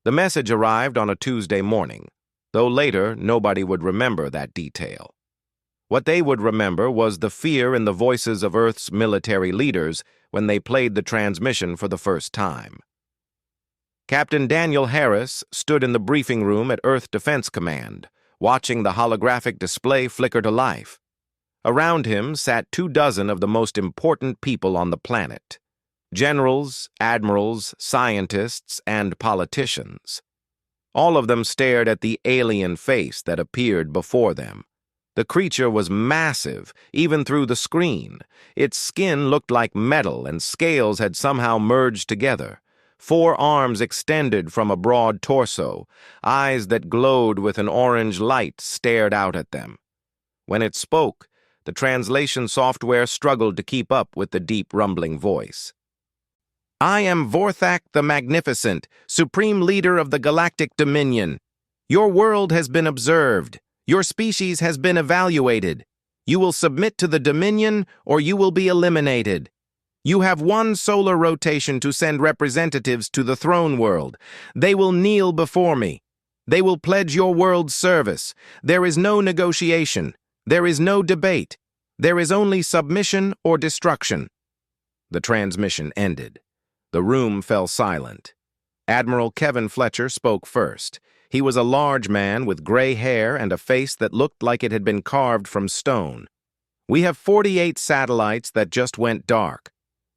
The message arrived on a Tuesday morning, though later nobody would remember that detail. What they would remember was the fear in the voices of Earth's military leaders when they played the transmission for the first time. Captain Daniel Harris stood in the briefing room at Earth Defense Command, watching the holographic display flicker to life. Around him sat 24 of the most important people on the planet: generals, admirals, scientists, and politicians. All of them stared at the alien face that appeared before them. The creature was massive, even through the screen. Its skin looked like metal, and scales had somehow merged together. 4 arms extended from a broad torso. Eyes that glowed with an orange light stared out at them. When it spoke, the translation software struggled to keep up with the deep rumbling voice. "I am Vorthak the Magnificent, Supreme Leader of the Galactic Dominion. Your world has been observed. Your species has been evaluated. You will submit to the Dominion or you will be eliminated. You have 1 solar rotation to send representatives to the throne world. They will kneel before me. They will pledge your world's service. There is no negotiation. There is no debate. There is only submission or destruction." The transmission ended. The room fell silent. Admiral Kevin Fletcher spoke first. He was a large man with gray hair and a face that looked like it had been carved from stone. "We have 48 satellites that just went dark.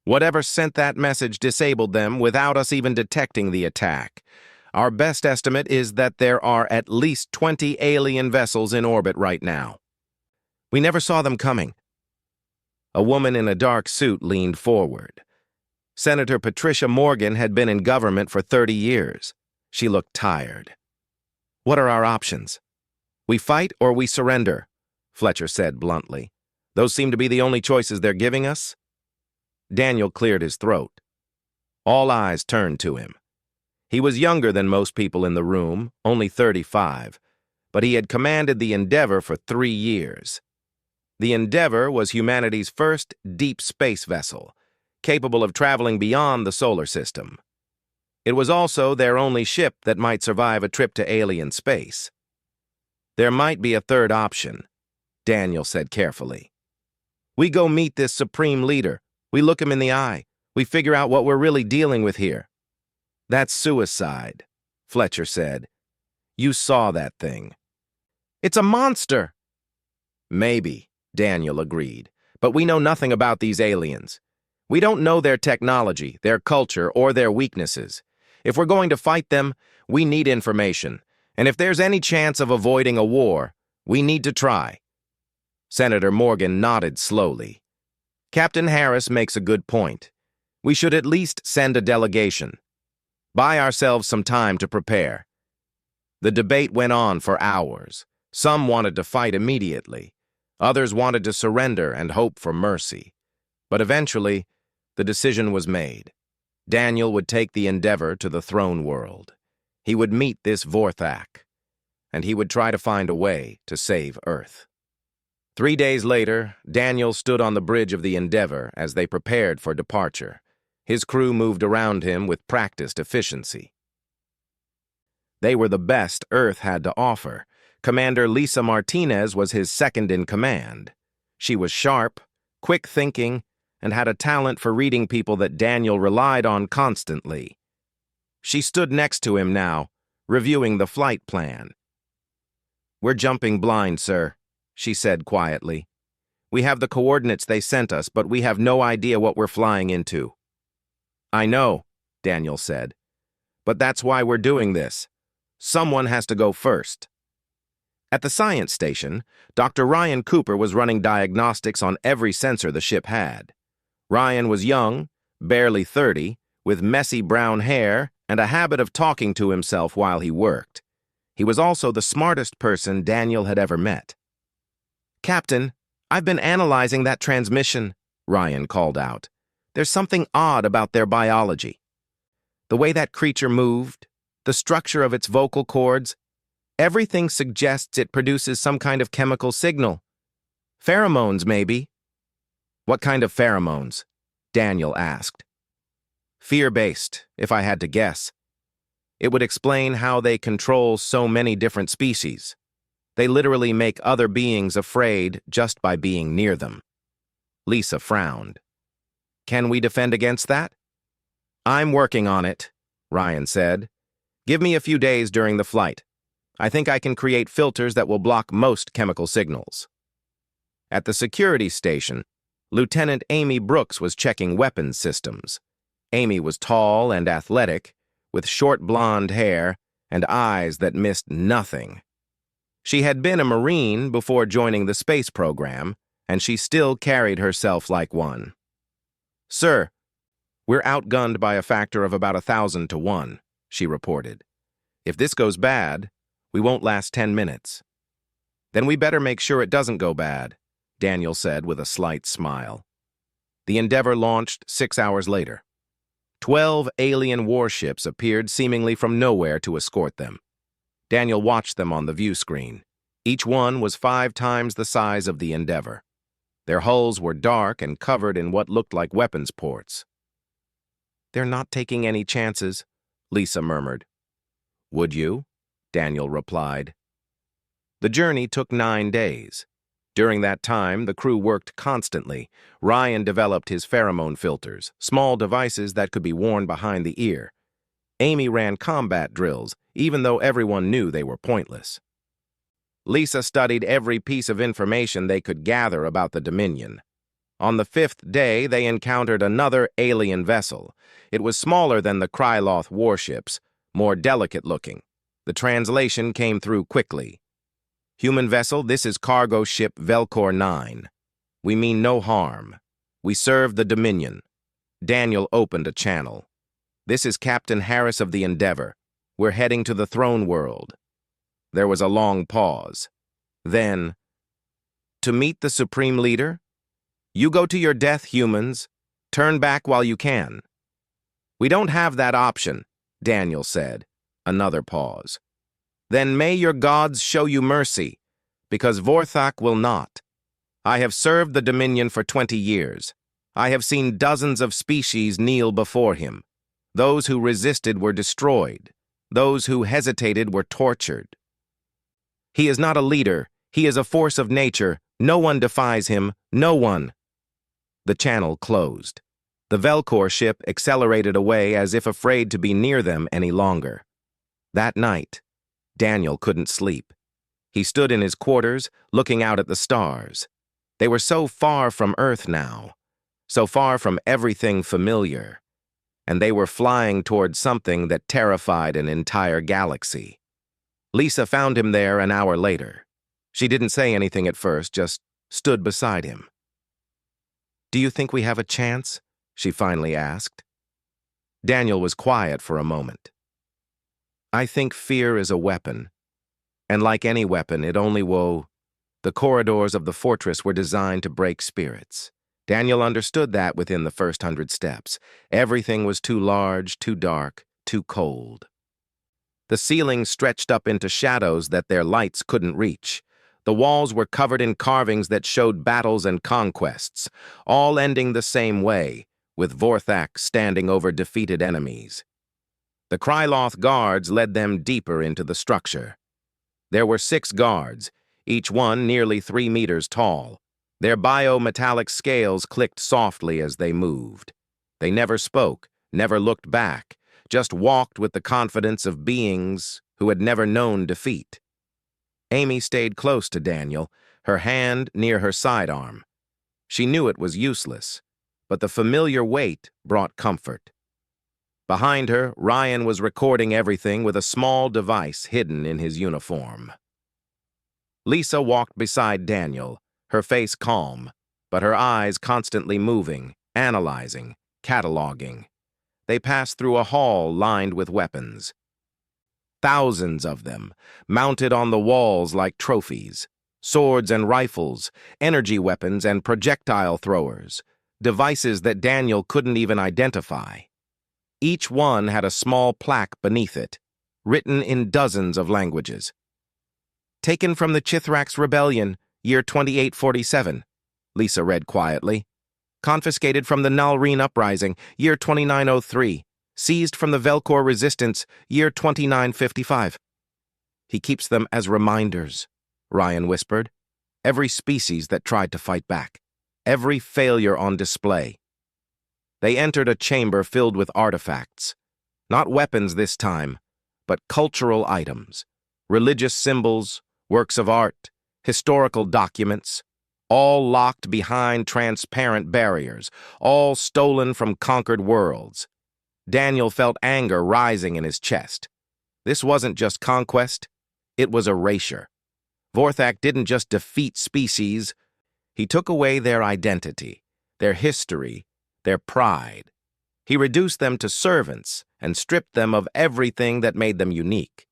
Whatever sent that message disabled them without us even detecting the attack. Our best estimate is that there are at least 20 alien vessels in orbit right now. We never saw them coming." A woman in a dark suit leaned forward. Senator Patricia Morgan had been in government for 30 years. She looked tired. "What are our options?" "We fight or we surrender," Fletcher said bluntly. "Those seem to be the only choices they're giving us." Daniel cleared his throat. All eyes turned to him. He was younger than most people in the room, only 35, but he had commanded the Endeavour for 3 years. The Endeavour was humanity's first deep space vessel, capable of traveling beyond the solar system. It was also their only ship that might survive a trip to alien space. "There might be a third option," Daniel said carefully. "We go meet this supreme leader. We look him in the eye. We figure out what we're really dealing with here." "That's suicide," Fletcher said. "You saw that thing." "It's a monster." "Maybe," Daniel agreed, "but we know nothing about these aliens. We don't know their technology, their culture, or their weaknesses. If we're going to fight them, we need information. And if there's any chance of avoiding a war, we need to try." Senator Morgan nodded slowly. "Captain Harris makes a good point. We should at least send a delegation. Buy ourselves some time to prepare." The debate went on for hours. Some wanted to fight immediately. Others wanted to surrender and hope for mercy. But eventually, the decision was made. Daniel would take the Endeavour to the throne world. He would meet this Vorthak, and he would try to find a way to save Earth. 3 days later, Daniel stood on the bridge of the Endeavour as they prepared for departure. His crew moved around him with practiced efficiency. They were the best Earth had to offer. Commander Lisa Martinez was his second in command. She was sharp, quick-thinking, and had a talent for reading people that Daniel relied on constantly. She stood next to him now, reviewing the flight plan. "We're jumping blind, sir," she said quietly. "We have the coordinates they sent us, but we have no idea what we're flying into." "I know," Daniel said. "But that's why we're doing this. Someone has to go first." At the science station, Dr. Ryan Cooper was running diagnostics on every sensor the ship had. Ryan was young, barely 30, with messy brown hair and a habit of talking to himself while he worked. He was also the smartest person Daniel had ever met. "Captain, I've been analyzing that transmission," Ryan called out. "There's something odd about their biology. The way that creature moved, the structure of its vocal cords, everything suggests it produces some kind of chemical signal. Pheromones, maybe." "What kind of pheromones?" Daniel asked. "Fear-based, if I had to guess. It would explain how they control so many different species. They literally make other beings afraid just by being near them. Lisa frowned. Can we defend against that? I'm working on it, Ryan said. Give me a few days during the flight. I think I can create filters that will block most chemical signals. At the security station, Lieutenant Amy Brooks was checking weapons systems. Amy was tall and athletic, with short blonde hair and eyes that missed nothing. She had been a Marine before joining the space program, and she still carried herself like one. Sir, we're outgunned by a factor of about 1,000 to 1, she reported. If this goes bad, we won't last 10 minutes. Then we better make sure it doesn't go bad, Daniel said with a slight smile. The Endeavour launched 6 hours later. 12 alien warships appeared seemingly from nowhere to escort them. Daniel watched them on the view screen. Each one was 5 times the size of the Endeavour. Their hulls were dark and covered in what looked like weapons ports. They're not taking any chances, Lisa murmured. Would you? Daniel replied. The journey took 9 days. During that time, the crew worked constantly. Ryan developed his pheromone filters, small devices that could be worn behind the ear. Amy ran combat drills, even though everyone knew they were pointless. Lisa studied every piece of information they could gather about the Dominion. On the 5th day, they encountered another alien vessel. It was smaller than the Kryloth warships, more delicate-looking. The translation came through quickly. Human vessel, this is cargo ship Velcor 9. We mean no harm. We serve the Dominion. Daniel opened a channel. This is Captain Harris of the Endeavour. We're heading to the throne world. There was a long pause. Then, to meet the Supreme Leader? You go to your death, humans. Turn back while you can. We don't have that option, Daniel said. Another pause. Then may your gods show you mercy, because Vorthak will not. I have served the Dominion for 20 years. I have seen dozens of species kneel before him. Those who resisted were destroyed. Those who hesitated were tortured. He is not a leader. He is a force of nature. No one defies him. No one. The channel closed. The Velcor ship accelerated away as if afraid to be near them any longer. That night, Daniel couldn't sleep. He stood in his quarters, looking out at the stars. They were so far from Earth now, so far from everything familiar, and they were flying toward something that terrified an entire galaxy. Lisa found him there an hour later. She didn't say anything at first, just stood beside him. Do you think we have a chance? She finally asked. Daniel was quiet for a moment. I think fear is a weapon, and like any weapon, it only will. The corridors of the fortress were designed to break spirits. Daniel understood that within the first 100 steps. Everything was too large, too dark, too cold. The ceiling stretched up into shadows that their lights couldn't reach. The walls were covered in carvings that showed battles and conquests, all ending the same way, with Vorthak standing over defeated enemies. The Kryloth guards led them deeper into the structure. There were 6 guards, each one nearly 3 meters tall. Their biometallic scales clicked softly as they moved. They never spoke, never looked back, just walked with the confidence of beings who had never known defeat. Amy stayed close to Daniel, her hand near her sidearm. She knew it was useless, but the familiar weight brought comfort. Behind her, Ryan was recording everything with a small device hidden in his uniform. Lisa walked beside Daniel, her face calm, but her eyes constantly moving, analyzing, cataloging. They passed through a hall lined with weapons. Thousands of them, mounted on the walls like trophies. Swords and rifles, energy weapons and projectile throwers, devices that Daniel couldn't even identify. Each one had a small plaque beneath it, written in dozens of languages. Taken from the Chithrax Rebellion, year 2847, Lisa read quietly. Confiscated from the Nalreen Uprising, year 2903. Seized from the Velcor Resistance, year 2955. He keeps them as reminders, Ryan whispered. Every species that tried to fight back. Every failure on display. They entered a chamber filled with artifacts. Not weapons this time, but cultural items. Religious symbols, works of art, historical documents, all locked behind transparent barriers, all stolen from conquered worlds. Daniel felt anger rising in his chest. This wasn't just conquest, it was erasure. Vorthak didn't just defeat species, he took away their identity, their history, their pride. He reduced them to servants and stripped them of everything that made them unique.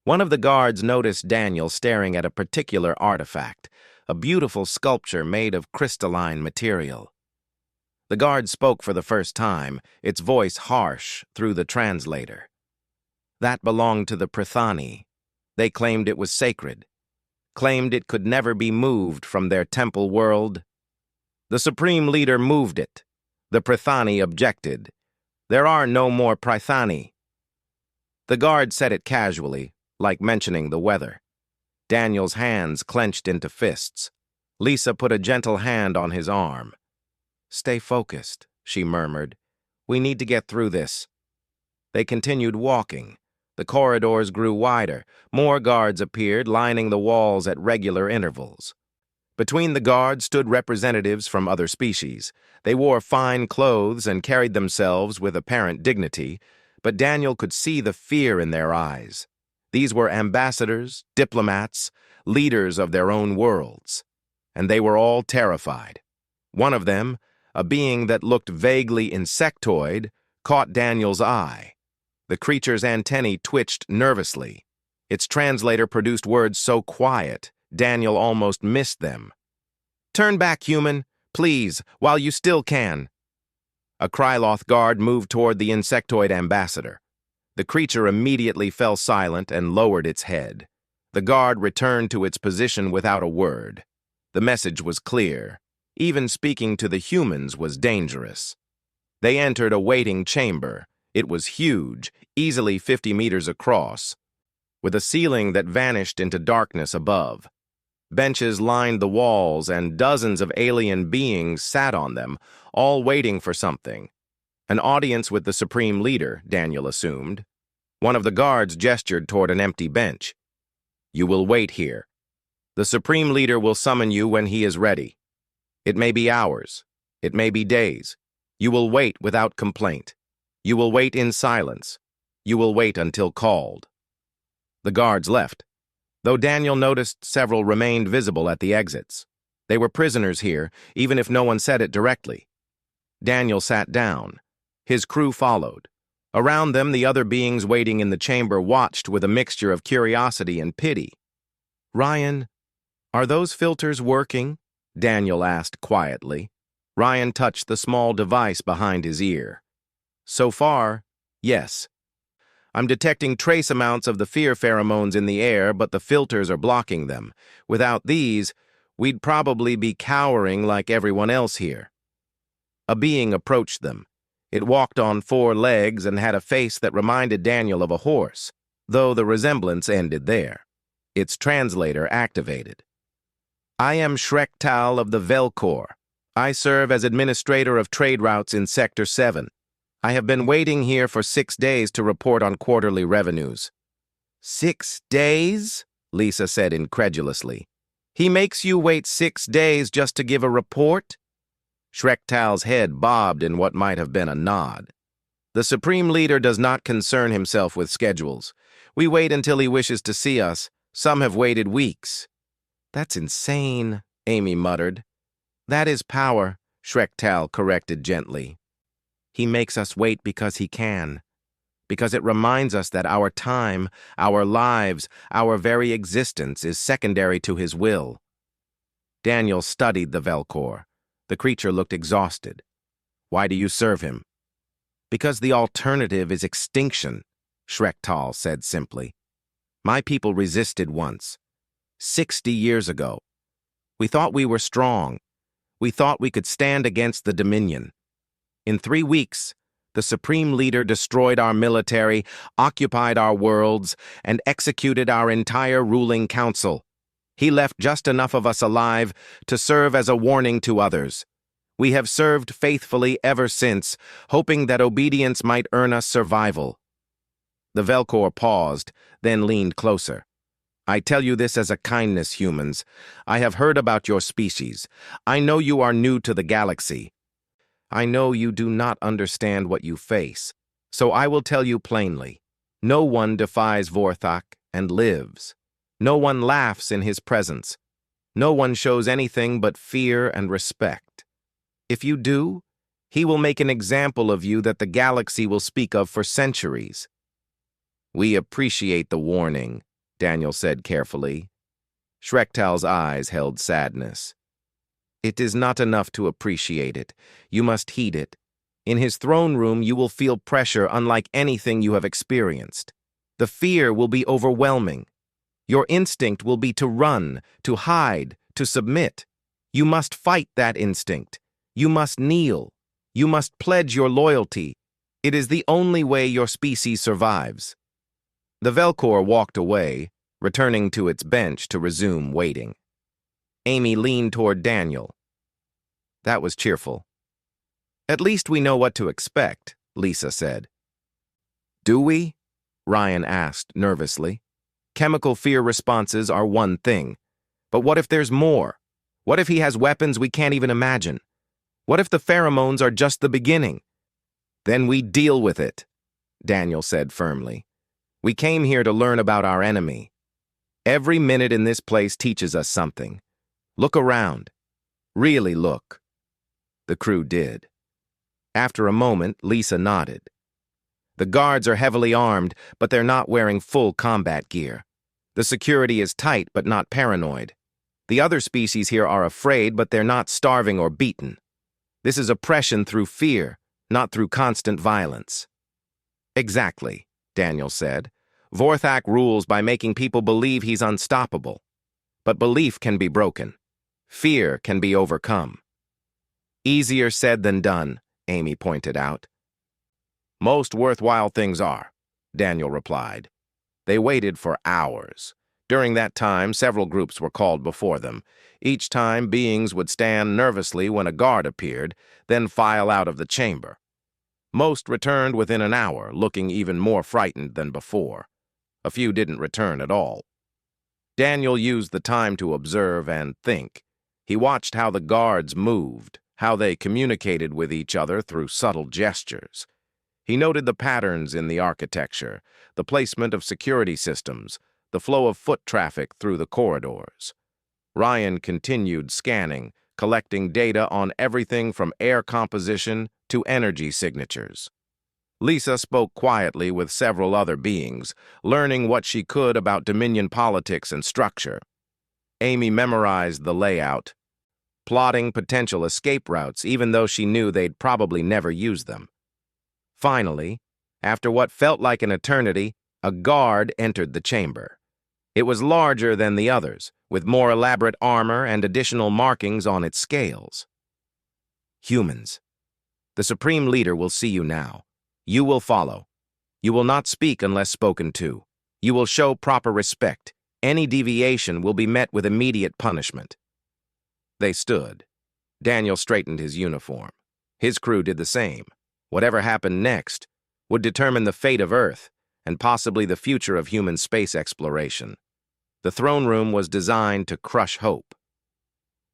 One of the guards noticed Daniel staring at a particular artifact, a beautiful sculpture made of crystalline material. The guard spoke for the first time, its voice harsh through the translator. That belonged to the Prithani. They claimed it was sacred, claimed it could never be moved from their temple world. The Supreme Leader moved it. The Prithani objected. There are no more Prithani. The guard said it casually, like mentioning the weather. Daniel's hands clenched into fists. Lisa put a gentle hand on his arm. "Stay focused," she murmured. "We need to get through this." They continued walking. The corridors grew wider. More guards appeared, lining the walls at regular intervals. Between the guards stood representatives from other species. They wore fine clothes and carried themselves with apparent dignity, but Daniel could see the fear in their eyes. These were ambassadors, diplomats, leaders of their own worlds, and they were all terrified. One of them, a being that looked vaguely insectoid, caught Daniel's eye. The creature's antennae twitched nervously. Its translator produced words so quiet, Daniel almost missed them. "Turn back, human, please, while you still can." A Kryloth guard moved toward the insectoid ambassador. The creature immediately fell silent and lowered its head. The guard returned to its position without a word. The message was clear. Even speaking to the humans was dangerous. They entered a waiting chamber. It was huge, easily 50 meters across, with a ceiling that vanished into darkness above. Benches lined the walls, and dozens of alien beings sat on them, all waiting for something. An audience with the Supreme Leader, Daniel assumed. One of the guards gestured toward an empty bench. "You will wait here. The Supreme Leader will summon you when he is ready. It may be hours. It may be days. You will wait without complaint. You will wait in silence. You will wait until called." The guards left, though Daniel noticed several remained visible at the exits. They were prisoners here, even if no one said it directly. Daniel sat down. His crew followed. Around them, the other beings waiting in the chamber watched with a mixture of curiosity and pity. "Ryan, are those filters working?" Daniel asked quietly. Ryan touched the small device behind his ear. "So far, yes. I'm detecting trace amounts of the fear pheromones in the air, but the filters are blocking them. Without these, we'd probably be cowering like everyone else here." A being approached them. It walked on 4 legs and had a face that reminded Daniel of a horse, though the resemblance ended there. Its translator activated. "I am Shrektal of the Velcor. I serve as administrator of trade routes in Sector 7. I have been waiting here for 6 days to report on quarterly revenues." "6 days?" Lisa said incredulously. "He makes you wait 6 days just to give a report?" Shrektal's head bobbed in what might have been a nod. "The Supreme Leader does not concern himself with schedules. We wait until he wishes to see us. Some have waited weeks." "That's insane," Amy muttered. "That is power," Shrektal corrected gently. "He makes us wait because he can, because it reminds us that our time, our lives, our very existence is secondary to his will." Daniel studied the Velcor. The creature looked exhausted. "Why do you serve him?" "Because the alternative is extinction," Shrektal said simply. "My people resisted once, 60 years ago. We thought we were strong. We thought we could stand against the Dominion. In 3 weeks, The Supreme Leader destroyed our military, occupied our worlds, and executed our entire ruling council. He left just enough of us alive to serve as a warning to others. We have served faithfully ever since, hoping that obedience might earn us survival." The Velcor paused, then leaned closer. "I tell you this as a kindness, humans. I have heard about your species. I know you are new to the galaxy. I know you do not understand what you face. So I will tell you plainly. No one defies Vorthak and lives. No one laughs in his presence. No one shows anything but fear and respect. If you do, he will make an example of you that the galaxy will speak of for centuries." "We appreciate the warning," Daniel said carefully. Schrecktal's eyes held sadness. "It is not enough to appreciate it. You must heed it. In his throne room you will feel pressure unlike anything you have experienced. The fear will be overwhelming. Your instinct will be to run, to hide, to submit. You must fight that instinct. You must kneel. You must pledge your loyalty. It is the only way your species survives." The Velcor walked away, returning to its bench to resume waiting. Amy leaned toward Daniel. That was cheerful. "At least we know what to expect," Lisa said. "Do we?" Ryan asked nervously. "Chemical fear responses are one thing. But what if there's more? What if he has weapons we can't even imagine? What if the pheromones are just the beginning?" "Then we deal with it," Daniel said firmly. "We came here to learn about our enemy. Every minute in this place teaches us something. Look around. Really look." The crew did. After a moment, Lisa nodded. "The guards are heavily armed, but they're not wearing full combat gear. The security is tight, but not paranoid. The other species here are afraid, but they're not starving or beaten. This is oppression through fear, not through constant violence." "Exactly," Daniel said. "Vorthak rules by making people believe he's unstoppable. But belief can be broken. Fear can be overcome." "Easier said than done," Amy pointed out. "Most worthwhile things are," Daniel replied. They waited for hours. During that time, several groups were called before them. Each time, beings would stand nervously when a guard appeared, then file out of the chamber. Most returned within an hour, looking even more frightened than before. A few didn't return at all. Daniel used the time to observe and think. He watched how the guards moved, how they communicated with each other through subtle gestures. He noted the patterns in the architecture, the placement of security systems, the flow of foot traffic through the corridors. Ryan continued scanning, collecting data on everything from air composition to energy signatures. Lisa spoke quietly with several other beings, learning what she could about Dominion politics and structure. Amy memorized the layout, plotting potential escape routes even though she knew they'd probably never use them. Finally, after what felt like an eternity, a guard entered the chamber. It was larger than the others, with more elaborate armor and additional markings on its scales. "Humans. The Supreme Leader will see you now. You will follow. You will not speak unless spoken to. You will show proper respect. Any deviation will be met with immediate punishment." They stood. Daniel straightened his uniform. His crew did the same. Whatever happened next would determine the fate of Earth and possibly the future of human space exploration. The throne room was designed to crush hope.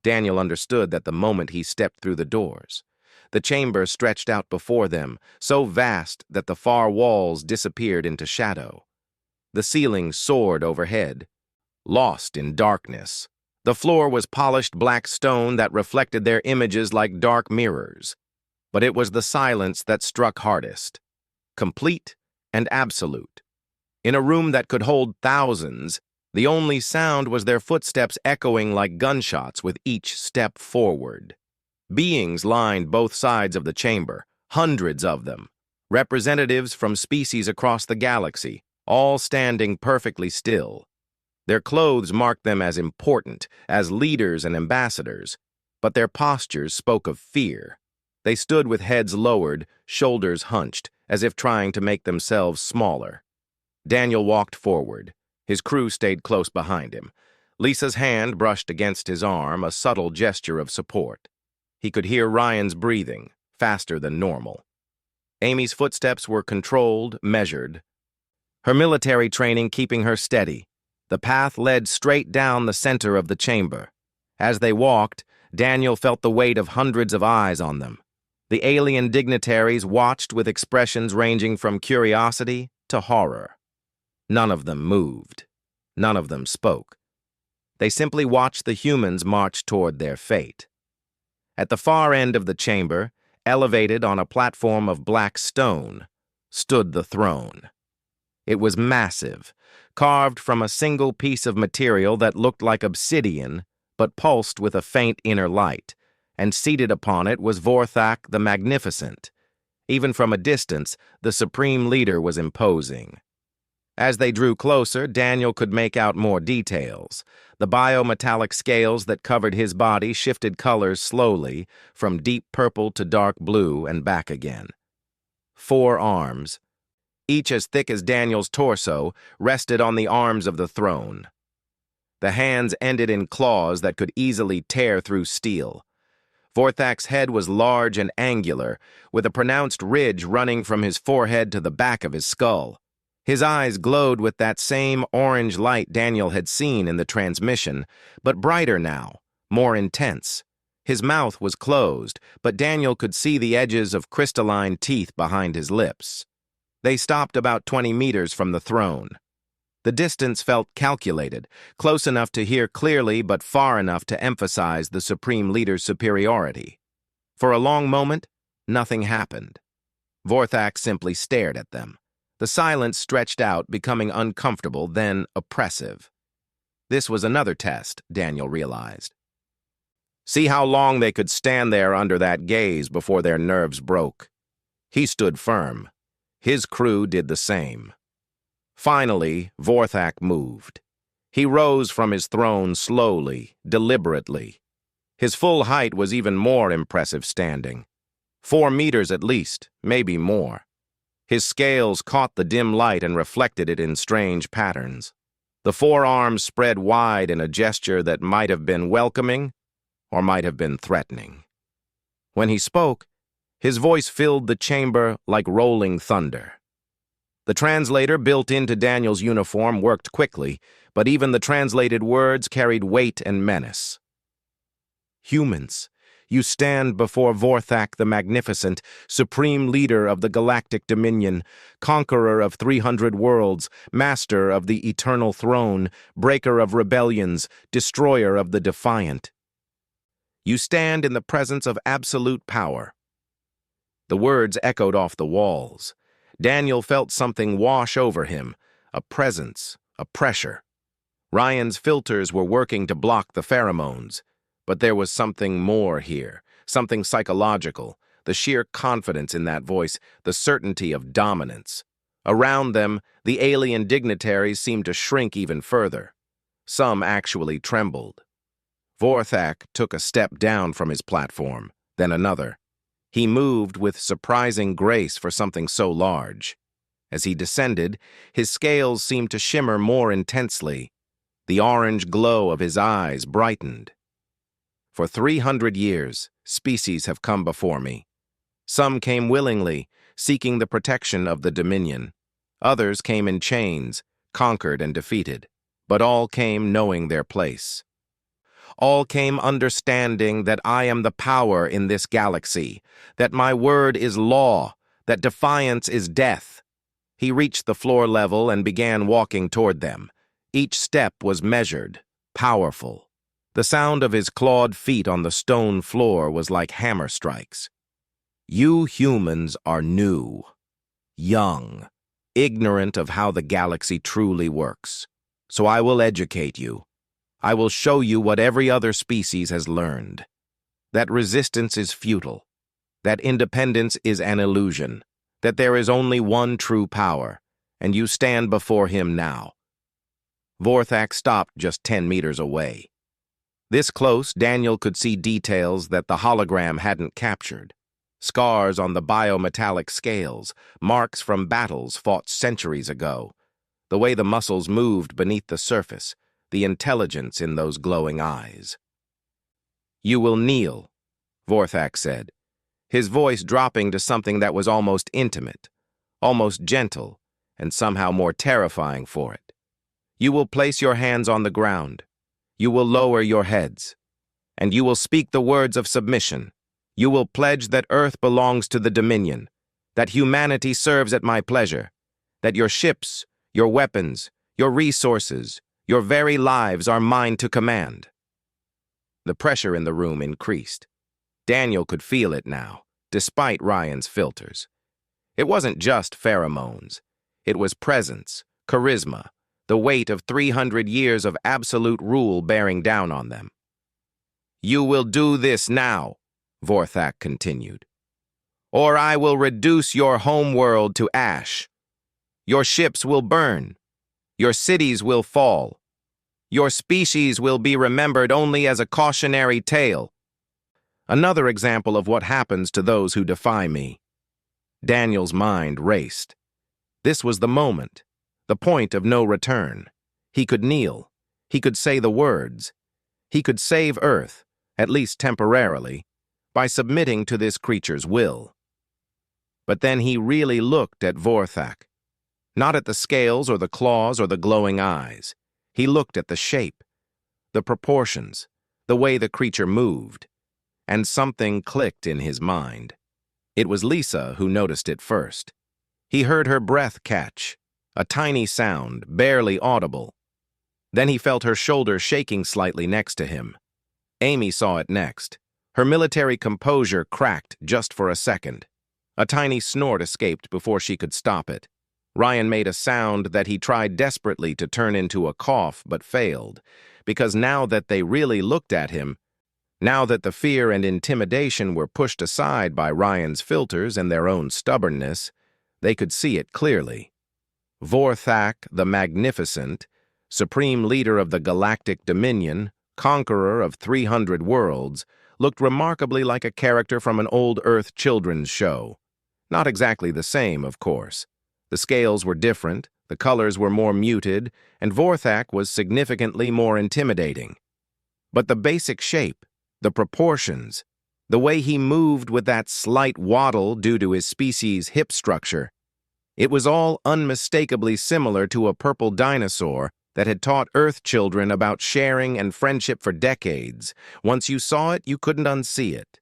Daniel understood that the moment he stepped through the doors. The chamber stretched out before them, so vast that the far walls disappeared into shadow. The ceiling soared overhead, lost in darkness. The floor was polished black stone that reflected their images like dark mirrors. But it was the silence that struck hardest, complete and absolute. In a room that could hold thousands, the only sound was their footsteps echoing like gunshots with each step forward. Beings lined both sides of the chamber, hundreds of them, representatives from species across the galaxy, all standing perfectly still. Their clothes marked them as important, as leaders and ambassadors, but their postures spoke of fear. They stood with heads lowered, shoulders hunched, as if trying to make themselves smaller. Daniel walked forward. His crew stayed close behind him. Lisa's hand brushed against his arm, a subtle gesture of support. He could hear Ryan's breathing, faster than normal. Amy's footsteps were controlled, measured, her military training keeping her steady. The path led straight down the center of the chamber. As they walked, Daniel felt the weight of hundreds of eyes on them. The alien dignitaries watched with expressions ranging from curiosity to horror. None of them moved. None of them spoke. They simply watched the humans march toward their fate. At the far end of the chamber, elevated on a platform of black stone, stood the throne. It was massive, carved from a single piece of material that looked like obsidian, but pulsed with a faint inner light, and seated upon it was Vorthak the Magnificent. Even from a distance, the Supreme Leader was imposing. As they drew closer, Daniel could make out more details. The biometallic scales that covered his body shifted colors slowly, from deep purple to dark blue and back again. 4 arms, each as thick as Daniel's torso, rested on the arms of the throne. The hands ended in claws that could easily tear through steel. Vorthak's head was large and angular, with a pronounced ridge running from his forehead to the back of his skull. His eyes glowed with that same orange light Daniel had seen in the transmission, but brighter now, more intense. His mouth was closed, but Daniel could see the edges of crystalline teeth behind his lips. They stopped about 20 meters from the throne. The distance felt calculated, close enough to hear clearly but far enough to emphasize the Supreme Leader's superiority. For a long moment, nothing happened. Vorthak simply stared at them. The silence stretched out, becoming uncomfortable, then oppressive. This was another test, Daniel realized. See how long they could stand there under that gaze before their nerves broke. He stood firm. His crew did the same. Finally, Vorthak moved. He rose from his throne slowly, deliberately. His full height was even more impressive standing. 4 meters at least, maybe more. His scales caught the dim light and reflected it in strange patterns. The 4 arms spread wide in a gesture that might have been welcoming or might have been threatening. When he spoke, his voice filled the chamber like rolling thunder. The translator built into Daniel's uniform worked quickly, but even the translated words carried weight and menace. Humans, you stand before Vorthak the Magnificent, Supreme Leader of the Galactic Dominion, Conqueror of 300 worlds, Master of the Eternal Throne, Breaker of rebellions, Destroyer of the Defiant. You stand in the presence of absolute power. The words echoed off the walls. Daniel felt something wash over him, a presence, a pressure. Ryan's filters were working to block the pheromones. But there was something more here, something psychological, the sheer confidence in that voice, the certainty of dominance. Around them, the alien dignitaries seemed to shrink even further. Some actually trembled. Vorthak took a step down from his platform, then another. He moved with surprising grace for something so large. As he descended, his scales seemed to shimmer more intensely. The orange glow of his eyes brightened. For 300 years, species have come before me. Some came willingly, seeking the protection of the Dominion. Others came in chains, conquered and defeated. But all came knowing their place. All came understanding that I am the power in this galaxy, that my word is law, that defiance is death. He reached the floor level and began walking toward them. Each step was measured, powerful. The sound of his clawed feet on the stone floor was like hammer strikes. You humans are new, young, ignorant of how the galaxy truly works. So I will educate you. I will show you what every other species has learned. That resistance is futile. That independence is an illusion. That there is only one true power, and you stand before him now. Vorthak stopped just 10 meters away. This close, Daniel could see details that the hologram hadn't captured. Scars on the biometallic scales, marks from battles fought centuries ago. The way the muscles moved beneath the surface, the intelligence in those glowing eyes. "You will kneel," Vorthak said, his voice dropping to something that was almost intimate, almost gentle, and somehow more terrifying for it. "You will place your hands on the ground. You will lower your heads. And you will speak the words of submission. You will pledge that Earth belongs to the Dominion, that humanity serves at my pleasure, that your ships, your weapons, your resources, your very lives are mine to command." The pressure in the room increased. Daniel could feel it now, despite Ryan's filters. It wasn't just pheromones. It was presence, charisma, the weight of 300 years of absolute rule bearing down on them. "You will do this now," Vorthak continued, "or I will reduce your homeworld to ash. Your ships will burn. Your cities will fall. Your species will be remembered only as a cautionary tale. Another example of what happens to those who defy me." Daniel's mind raced. This was the moment, the point of no return. He could kneel. He could say the words. He could save Earth, at least temporarily, by submitting to this creature's will. But then he really looked at Vorthak. Not at the scales or the claws or the glowing eyes. He looked at the shape, the proportions, the way the creature moved. And something clicked in his mind. It was Lisa who noticed it first. He heard her breath catch, a tiny sound, barely audible. Then he felt her shoulder shaking slightly next to him. Amy saw it next. Her military composure cracked just for a second. A tiny snort escaped before she could stop it. Ryan made a sound that he tried desperately to turn into a cough but failed, because now that they really looked at him, now that the fear and intimidation were pushed aside by Ryan's filters and their own stubbornness, they could see it clearly. Vorthak the Magnificent, supreme leader of the Galactic Dominion, conqueror of 300 worlds, looked remarkably like a character from an old Earth children's show. Not exactly the same, of course. The scales were different, the colors were more muted, and Vorthak was significantly more intimidating. But the basic shape, the proportions, the way he moved with that slight waddle due to his species' hip structure, it was all unmistakably similar to a purple dinosaur that had taught Earth children about sharing and friendship for decades. Once you saw it, you couldn't unsee it.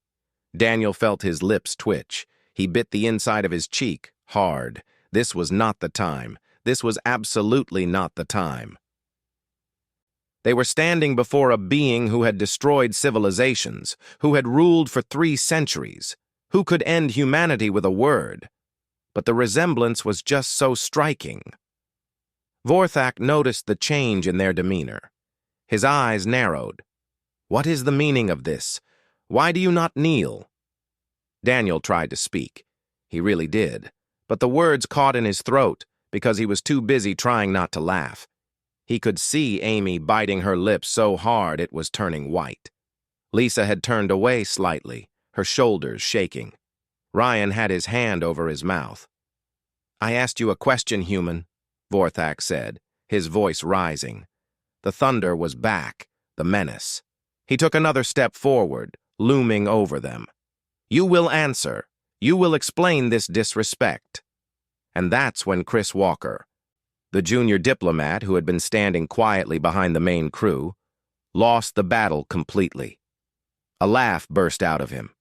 Daniel felt his lips twitch. He bit the inside of his cheek, hard. This was not the time. This was absolutely not the time. They were standing before a being who had destroyed civilizations, who had ruled for 3 centuries, who could end humanity with a word. But the resemblance was just so striking. Vorthak noticed the change in their demeanor. His eyes narrowed. "What is the meaning of this? Why do you not kneel?" Daniel tried to speak. He really did. But the words caught in his throat because he was too busy trying not to laugh. He could see Amy biting her lips so hard it was turning white. Lisa had turned away slightly, her shoulders shaking. Ryan had his hand over his mouth. "I asked you a question, human," Vorthak said, his voice rising. The thunder was back, the menace. He took another step forward, looming over them. "You will answer. You will explain this disrespect." And that's when Chris Walker, the junior diplomat who had been standing quietly behind the main crew, lost the battle completely. A laugh burst out of him.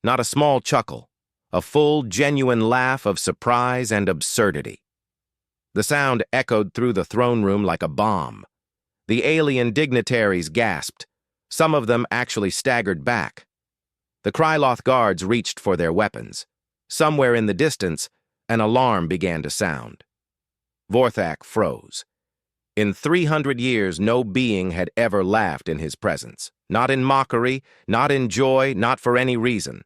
Not a small chuckle, a full, genuine laugh of surprise and absurdity. The sound echoed through the throne room like a bomb. The alien dignitaries gasped. Some of them actually staggered back. The Kryloth guards reached for their weapons. Somewhere in the distance, an alarm began to sound. Vorthak froze. In 300 years, no being had ever laughed in his presence. Not in mockery, not in joy, not for any reason.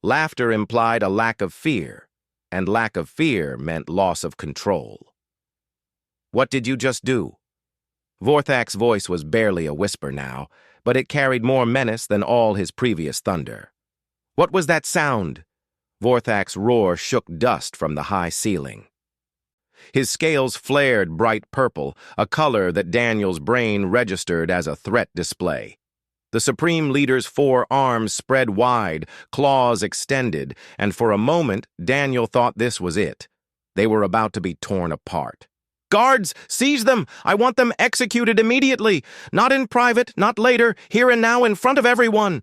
Laughter implied a lack of fear, and lack of fear meant loss of control. "What did you just do?" Vorthak's voice was barely a whisper now, but it carried more menace than all his previous thunder. "What was that sound? Vorthak's roar shook dust from the high ceiling. His scales flared bright purple, a color that Daniel's brain registered as a threat display. The Supreme Leader's 4 arms spread wide, claws extended, and for a moment Daniel thought this was it. They were about to be torn apart. "Guards, seize them! I want them executed immediately! Not in private, not later, here and now in front of everyone!"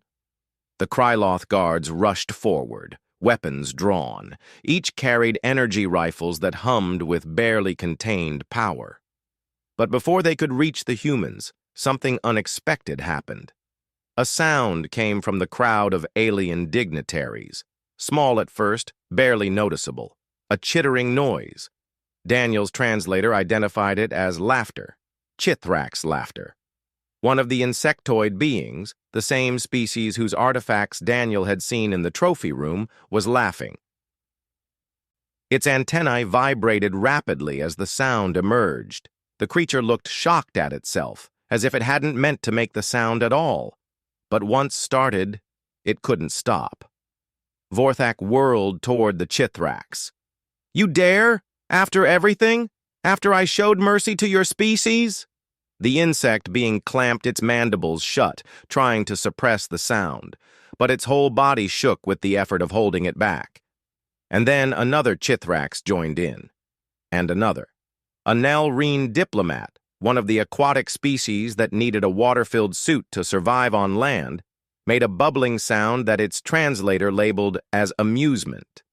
The Kryloth guards rushed forward, weapons drawn. Each carried energy rifles that hummed with barely contained power. But before they could reach the humans, something unexpected happened. A sound came from the crowd of alien dignitaries, small at first, barely noticeable, a chittering noise. Daniel's translator identified it as laughter, Chithrak's laughter. One of the insectoid beings, the same species whose artifacts Daniel had seen in the trophy room, was laughing. Its antennae vibrated rapidly as the sound emerged. The creature looked shocked at itself, as if it hadn't meant to make the sound at all. But once started, it couldn't stop. Vorthak whirled toward the Chithraks. "You dare? After everything? After I showed mercy to your species?" The insect being clamped its mandibles shut, trying to suppress the sound, but its whole body shook with the effort of holding it back. And then another Chithrax joined in. And another. A Nelrene diplomat, one of the aquatic species that needed a water-filled suit to survive on land, made a bubbling sound that its translator labeled as amusement.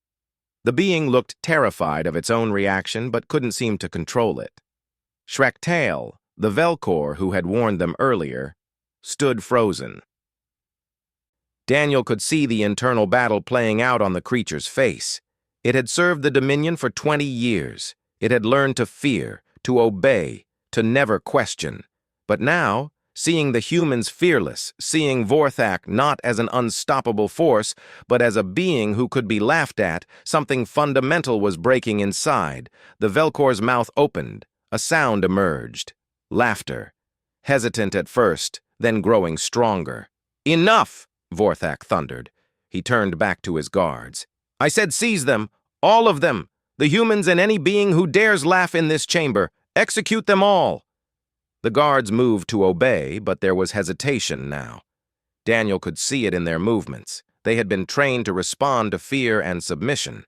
The being looked terrified of its own reaction but couldn't seem to control it. Shrektail, the Velcor who had warned them earlier, stood frozen. Daniel could see the internal battle playing out on the creature's face. It had served the Dominion for 20 years. It had learned to fear, to obey, to never question. But now, seeing the humans fearless, seeing Vorthak not as an unstoppable force, but as a being who could be laughed at, something fundamental was breaking inside. The Velcor's mouth opened. A sound emerged. Laughter. Hesitant at first, then growing stronger. "Enough!" Vorthak thundered. He turned back to his guards. "I said seize them, all of them, the humans and any being who dares laugh in this chamber. Execute them all!" The guards moved to obey, but there was hesitation now. Daniel could see it in their movements. They had been trained to respond to fear and submission.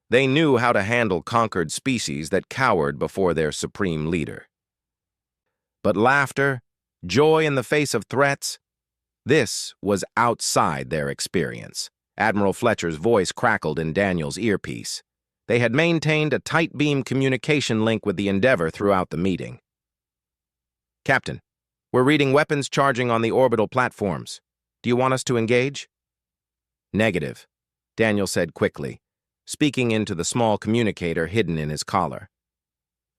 They knew how to handle conquered species that cowered before their supreme leader. But laughter, joy in the face of threats, this was outside their experience. Admiral Fletcher's voice crackled in Daniel's earpiece. They had maintained a tight beam communication link with the Endeavor throughout the meeting. "Captain, we're reading weapons charging on the orbital platforms. Do you want us to engage?" "Negative," Daniel said quickly, speaking into the small communicator hidden in his collar.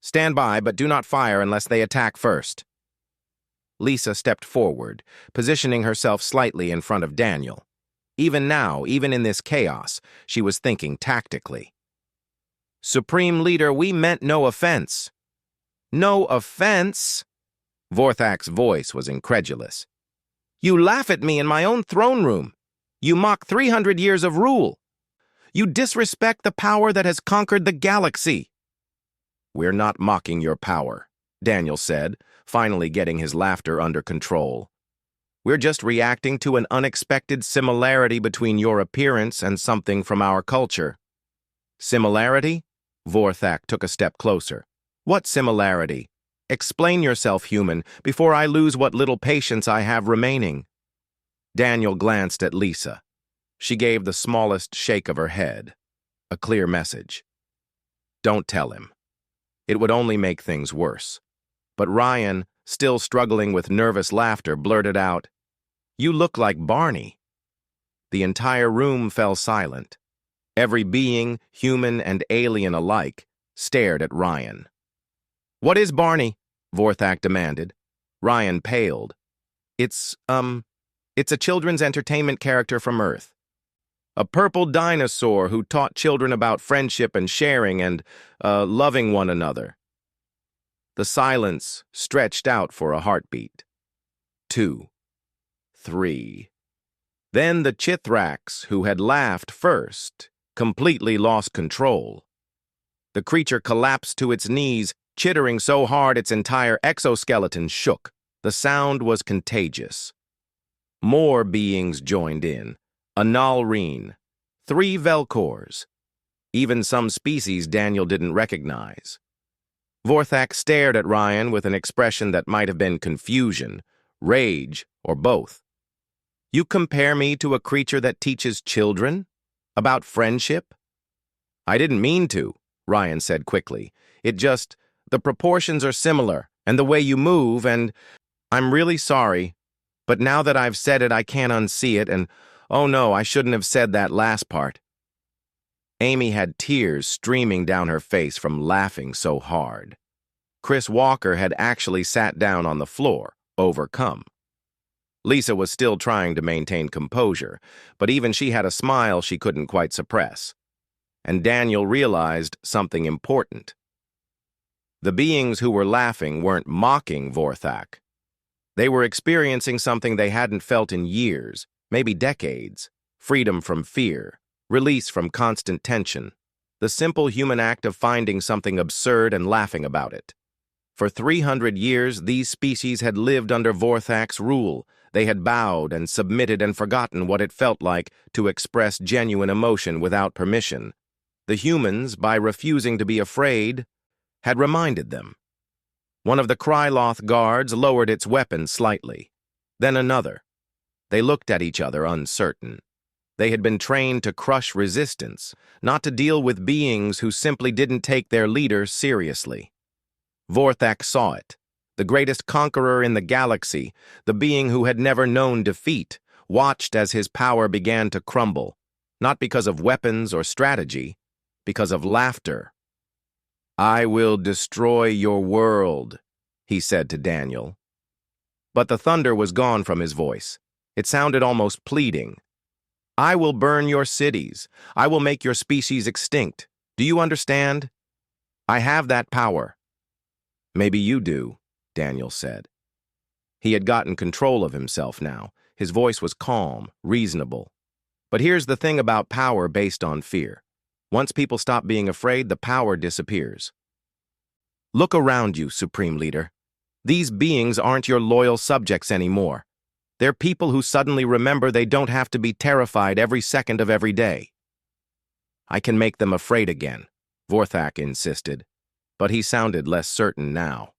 "Stand by, but do not fire unless they attack first." Lisa stepped forward, positioning herself slightly in front of Daniel. Even now, even in this chaos, she was thinking tactically. "Supreme Leader, we meant no offense." "No offense?" Vorthak's voice was incredulous. "You laugh at me in my own throne room. You mock 300 years of rule. You disrespect the power that has conquered the galaxy." "We're not mocking your power," Daniel said, finally getting his laughter under control. "We're just reacting to an unexpected similarity between your appearance and something from our culture." "Similarity?" Vorthak took a step closer. "What similarity? Explain yourself, human, before I lose what little patience I have remaining." Daniel glanced at Lisa. She gave the smallest shake of her head. A clear message. Don't tell him. It would only make things worse. But Ryan, still struggling with nervous laughter, blurted out, "You look like Barney." The entire room fell silent. Every being, human and alien alike, stared at Ryan. "What is Barney?" Vorthak demanded. Ryan paled. It's a children's entertainment character from Earth. A purple dinosaur who taught children about friendship and sharing and, loving one another." The silence stretched out for a heartbeat. 2, 3. Then the Chithraks, who had laughed first, completely lost control. The creature collapsed to its knees, chittering so hard its entire exoskeleton shook. The sound was contagious. More beings joined in. A Narration, 3 Velcors, even some species Daniel didn't recognize. Vorthak stared at Ryan with an expression that might have been confusion, rage, or both. You compare me to a creature that teaches children? About friendship? I didn't mean to, Ryan said quickly. The proportions are similar, and the way you move, and I'm really sorry, but now that I've said it, I can't unsee it, and oh no, I shouldn't have said that last part. Amy had tears streaming down her face from laughing so hard. Chris Walker had actually sat down on the floor, overcome. Lisa was still trying to maintain composure, but even she had a smile she couldn't quite suppress. And Daniel realized something important. The beings who were laughing weren't mocking Vorthak. They were experiencing something they hadn't felt in years, maybe decades: freedom from fear, release from constant tension, the simple human act of finding something absurd and laughing about it. For 300 years, these species had lived under Vorthak's rule. They had bowed and submitted and forgotten what it felt like to express genuine emotion without permission. The humans, by refusing to be afraid, had reminded them. One of the Kryloth guards lowered its weapon slightly. Then another. They looked at each other uncertain. They had been trained to crush resistance, not to deal with beings who simply didn't take their leader seriously. Vorthak saw it. The greatest conqueror in the galaxy, the being who had never known defeat, watched as his power began to crumble, not because of weapons or strategy, because of laughter. I will destroy your world, he said to Daniel. But the thunder was gone from his voice. It sounded almost pleading. I will burn your cities. I will make your species extinct. Do you understand? I have that power. Maybe you do, Daniel said. He had gotten control of himself now. His voice was calm, reasonable. But here's the thing about power based on fear. Once people stop being afraid, the power disappears. Look around you, Supreme Leader. These beings aren't your loyal subjects anymore. They're people who suddenly remember they don't have to be terrified every second of every day. I can make them afraid again, Vorthak insisted, but he sounded less certain now.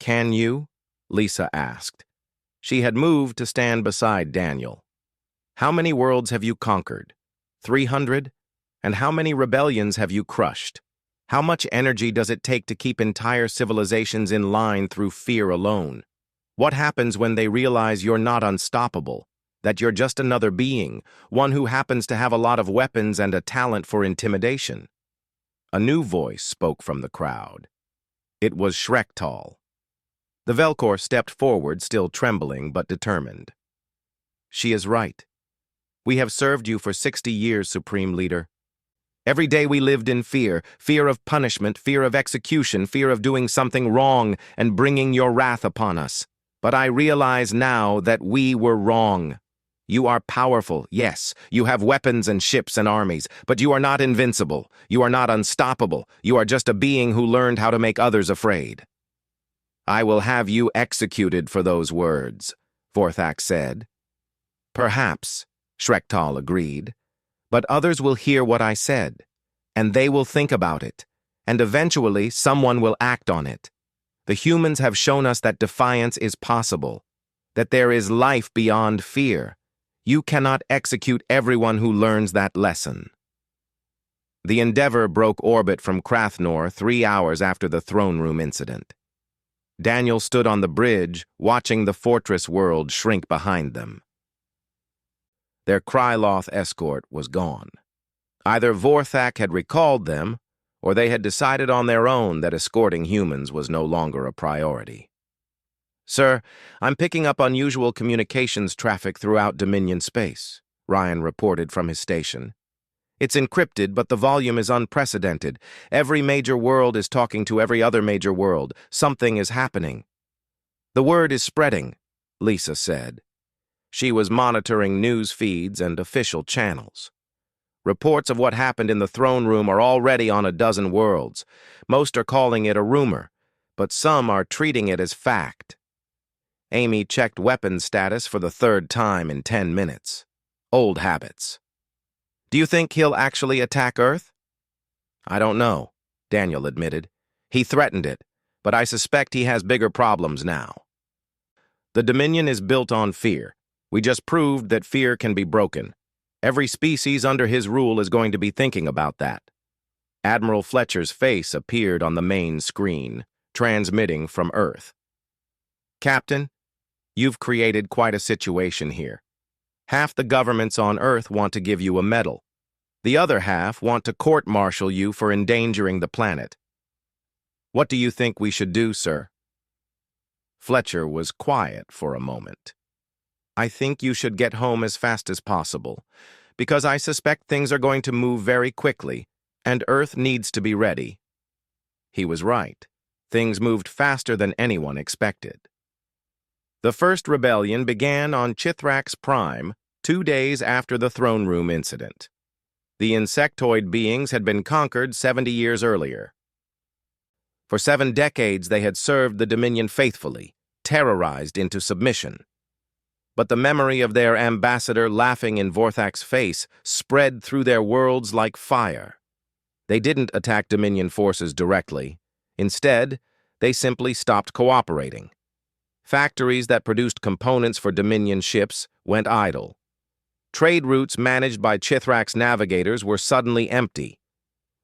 Can you? Lisa asked. She had moved to stand beside Daniel. How many worlds have you conquered? 300? And how many rebellions have you crushed? How much energy does it take to keep entire civilizations in line through fear alone? What happens when they realize you're not unstoppable, that you're just another being, one who happens to have a lot of weapons and a talent for intimidation? A new voice spoke from the crowd. It was Shrektal. The Velcor stepped forward, still trembling but determined. She is right. We have served you for 60 years, Supreme Leader. Every day we lived in fear, fear of punishment, fear of execution, fear of doing something wrong and bringing your wrath upon us. But I realize now that we were wrong. You are powerful, yes. You have weapons and ships and armies, but you are not invincible. You are not unstoppable. You are just a being who learned how to make others afraid. I will have you executed for those words, Vorthak said. Perhaps, Shrektal agreed, but others will hear what I said, and they will think about it, and eventually someone will act on it. The humans have shown us that defiance is possible, that there is life beyond fear. You cannot execute everyone who learns that lesson. The Endeavor broke orbit from Krathnor 3 hours after the throne room incident. Daniel stood on the bridge, watching the fortress world shrink behind them. Their Kryloth escort was gone. Either Vorthak had recalled them, or they had decided on their own that escorting humans was no longer a priority. Sir, I'm picking up unusual communications traffic throughout Dominion space, Ryan reported from his station. It's encrypted, but the volume is unprecedented. Every major world is talking to every other major world. Something is happening. The word is spreading, Lisa said. She was monitoring news feeds and official channels. Reports of what happened in the throne room are already on a dozen worlds. Most are calling it a rumor, but some are treating it as fact. Amy checked weapons status for the third time in 10 minutes. Old habits. Do you think he'll actually attack Earth? I don't know, Daniel admitted. He threatened it, but I suspect he has bigger problems now. The Dominion is built on fear. We just proved that fear can be broken. Every species under his rule is going to be thinking about that. Admiral Fletcher's face appeared on the main screen, transmitting from Earth. Captain, you've created quite a situation here. Half the governments on Earth want to give you a medal. The other half want to court-martial you for endangering the planet. What do you think we should do, sir? Fletcher was quiet for a moment. I think you should get home as fast as possible, because I suspect things are going to move very quickly, and Earth needs to be ready. He was right. Things moved faster than anyone expected. The first rebellion began on Chithrax Prime, 2 days after the throne room incident. The insectoid beings had been conquered 70 years earlier. For 7 decades they had served the Dominion faithfully, terrorized into submission. But the memory of their ambassador laughing in Vorthak's face spread through their worlds like fire. They didn't attack Dominion forces directly. Instead, they simply stopped cooperating. Factories that produced components for Dominion ships went idle. Trade routes managed by Chithrax navigators were suddenly empty.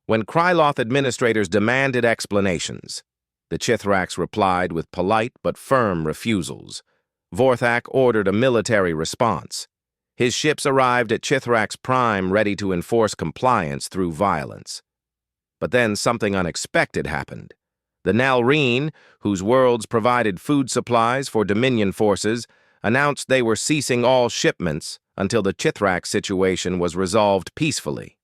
When Kryloth administrators demanded explanations, the Chithrax replied with polite but firm refusals. Vorthak ordered a military response. His ships arrived at Chithrax Prime ready to enforce compliance through violence. But then something unexpected happened. The Narration, whose worlds provided food supplies for Dominion forces, announced they were ceasing all shipments until the Chithrax situation was resolved peacefully.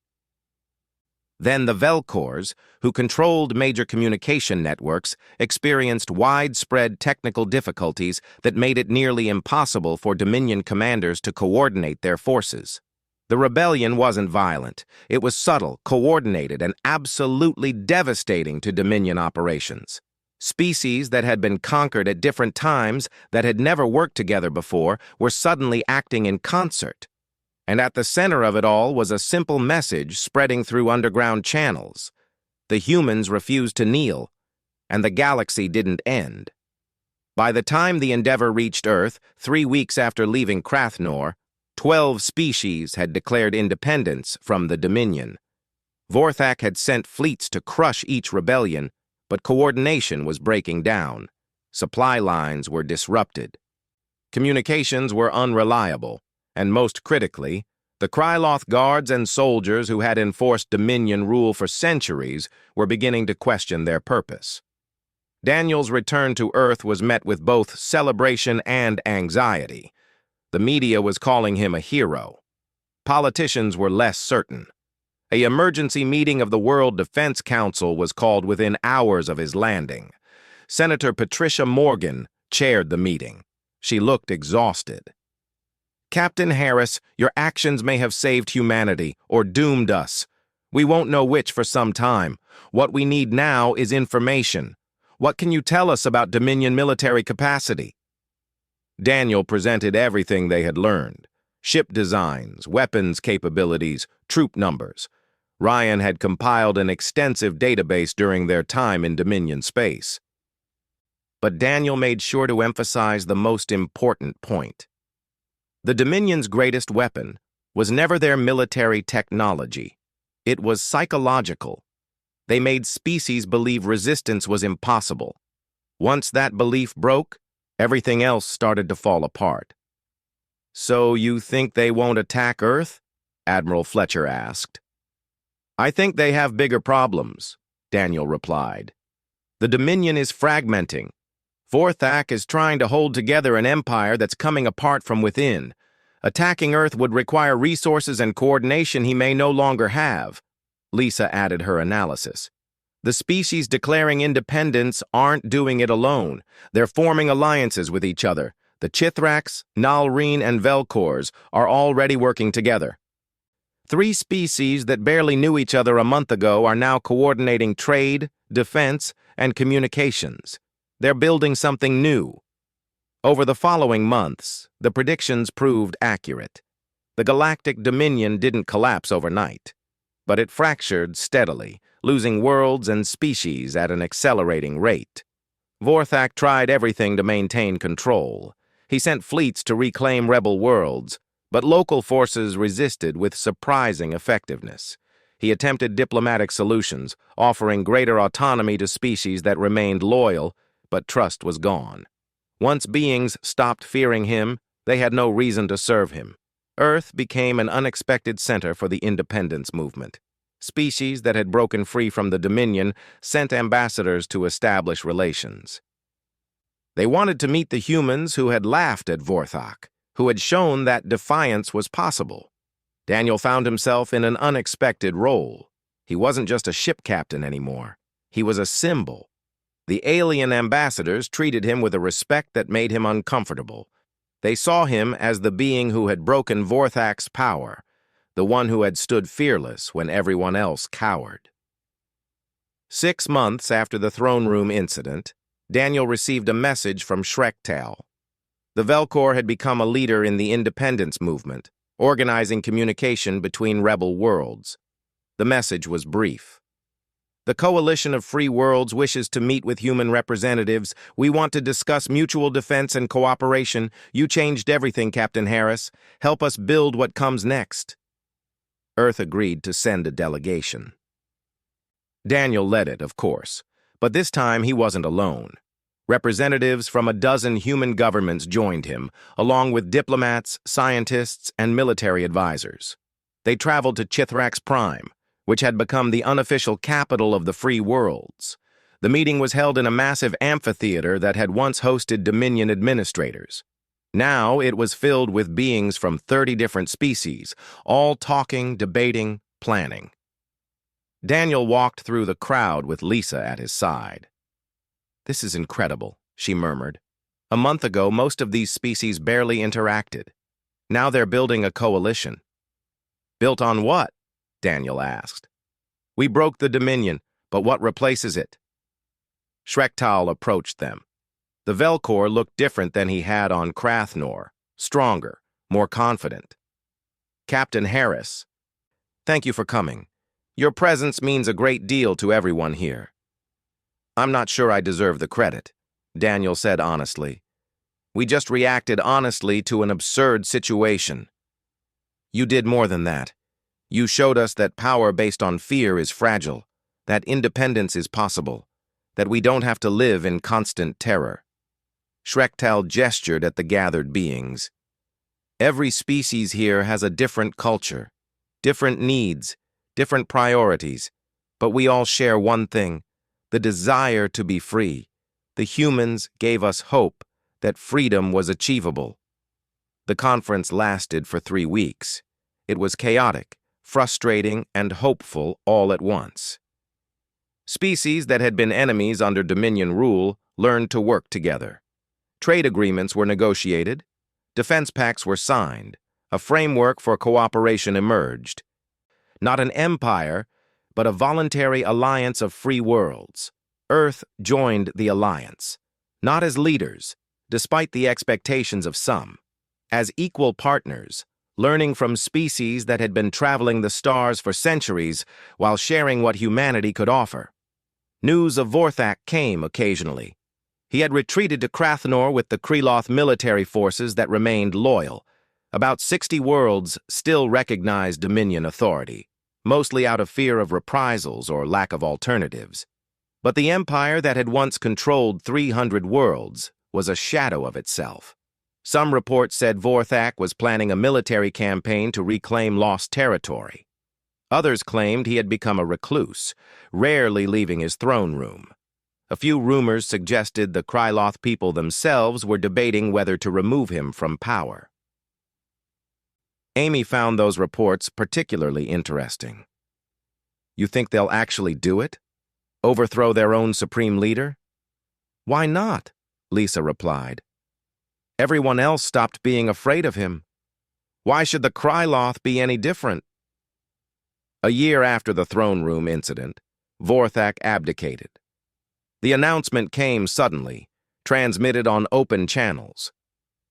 Then the Velkhors, who controlled major communication networks, experienced widespread technical difficulties that made it nearly impossible for Dominion commanders to coordinate their forces. The rebellion wasn't violent. It was subtle, coordinated, and absolutely devastating to Dominion operations. Species that had been conquered at different times, that had never worked together before, were suddenly acting in concert. And at the center of it all was a simple message spreading through underground channels. The humans refused to kneel, and the galaxy didn't end. By the time the Endeavor reached Earth, 3 weeks after leaving Krathnor, 12 species had declared independence from the Dominion. Vorthak had sent fleets to crush each rebellion, but coordination was breaking down. Supply lines were disrupted. Communications were unreliable, and most critically, the Kryloth guards and soldiers who had enforced Dominion rule for centuries were beginning to question their purpose. Daniel's return to Earth was met with both celebration and anxiety. The media was calling him a hero. Politicians were less certain. An emergency meeting of the World Defense Council was called within hours of his landing. Senator Patricia Morgan chaired the meeting. She looked exhausted. Captain Harris, your actions may have saved humanity or doomed us. We won't know which for some time. What we need now is information. What can you tell us about Dominion military capacity? Daniel presented everything they had learned. Ship designs, weapons capabilities, troop numbers. Ryan had compiled an extensive database during their time in Dominion space. But Daniel made sure to emphasize the most important point. The Dominion's greatest weapon was never their military technology. It was psychological. They made species believe resistance was impossible. Once that belief broke, everything else started to fall apart. So you think they won't attack Earth? Admiral Fletcher asked. I think they have bigger problems, Daniel replied. The Dominion is fragmenting. Vorthak is trying to hold together an empire that's coming apart from within. Attacking Earth would require resources and coordination he may no longer have. Lisa added her analysis. The species declaring independence aren't doing it alone. They're forming alliances with each other. The Chithrax, Narration, and Velkhors are already working together. Three species that barely knew each other a month ago are now coordinating trade, defense, and communications. They're building something new. Over the following months, the predictions proved accurate. The galactic dominion didn't collapse overnight, but it fractured steadily, losing worlds and species at an accelerating rate. Vorthak tried everything to maintain control. He sent fleets to reclaim rebel worlds, but local forces resisted with surprising effectiveness. He attempted diplomatic solutions, offering greater autonomy to species that remained loyal, but trust was gone. Once beings stopped fearing him, they had no reason to serve him. Earth became an unexpected center for the independence movement. Species that had broken free from the Dominion sent ambassadors to establish relations. They wanted to meet the humans who had laughed at Vorthak, who had shown that defiance was possible. Daniel found himself in an unexpected role. He wasn't just a ship captain anymore. He was a symbol. The alien ambassadors treated him with a respect that made him uncomfortable. They saw him as the being who had broken Vorthak's power, the one who had stood fearless when everyone else cowered. 6 months after the throne room incident, Daniel received a message from Shrektal. The Velcor had become a leader in the independence movement, organizing communication between rebel worlds. The message was brief. The Coalition of Free Worlds wishes to meet with human representatives. We want to discuss mutual defense and cooperation. You changed everything, Captain Harris. Help us build what comes next. Earth agreed to send a delegation. Daniel led it, of course, but this time he wasn't alone. Representatives from a dozen human governments joined him, along with diplomats, scientists, and military advisors. They traveled to Chithrax Prime, which had become the unofficial capital of the Free Worlds. The meeting was held in a massive amphitheater that had once hosted Dominion administrators. Now it was filled with beings from 30 different species, all talking, debating, planning. Daniel walked through the crowd with Lisa at his side. "This is incredible," she murmured. "A month ago, most of these species barely interacted. Now they're building a coalition." "Built on what?" Daniel asked. "We broke the Dominion, but what replaces it?" Shrektal approached them. The Velcor looked different than he had on Krathnor, stronger, more confident. "Captain Harris, thank you for coming. Your presence means a great deal to everyone here." "I'm not sure I deserve the credit," Daniel said honestly. "We just reacted honestly to an absurd situation." "You did more than that. You showed us that power based on fear is fragile, that independence is possible, that we don't have to live in constant terror." Shrektal gestured at the gathered beings. "Every species here has a different culture, different needs, different priorities, but we all share one thing, the desire to be free. The humans gave us hope that freedom was achievable." The conference lasted for 3 weeks. It was chaotic, frustrating, and hopeful all at once. Species that had been enemies under Dominion rule learned to work together. Trade agreements were negotiated, defense pacts were signed, a framework for cooperation emerged. Not an empire, but a voluntary alliance of free worlds. Earth joined the alliance, not as leaders, despite the expectations of some, as equal partners, learning from species that had been traveling the stars for centuries while sharing what humanity could offer. News of Vorthak came occasionally. He had retreated to Krathnor with the Kreloth military forces that remained loyal. About 60 worlds still recognized Dominion authority, mostly out of fear of reprisals or lack of alternatives. But the empire that had once controlled 300 worlds was a shadow of itself. Some reports said Vorthak was planning a military campaign to reclaim lost territory. Others claimed he had become a recluse, rarely leaving his throne room. A few rumors suggested the Kreloth people themselves were debating whether to remove him from power. Amy found those reports particularly interesting. "You think they'll actually do it? Overthrow their own supreme leader?" "Why not?" Lisa replied. "Everyone else stopped being afraid of him. Why should the Kreloth be any different?" A year after the throne room incident, Vorthak abdicated. The announcement came suddenly, transmitted on open channels.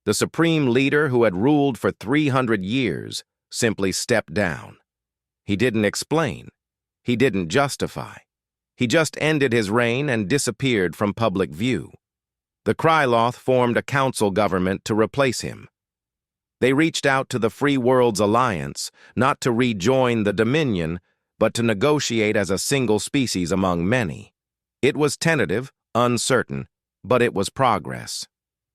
The supreme leader who had ruled for 300 years simply stepped down. He didn't explain. He didn't justify. He just ended his reign and disappeared from public view. The Kryloth formed a council government to replace him. They reached out to the Free Worlds Alliance, not to rejoin the Dominion, but to negotiate as a single species among many. It was tentative, uncertain, but it was progress.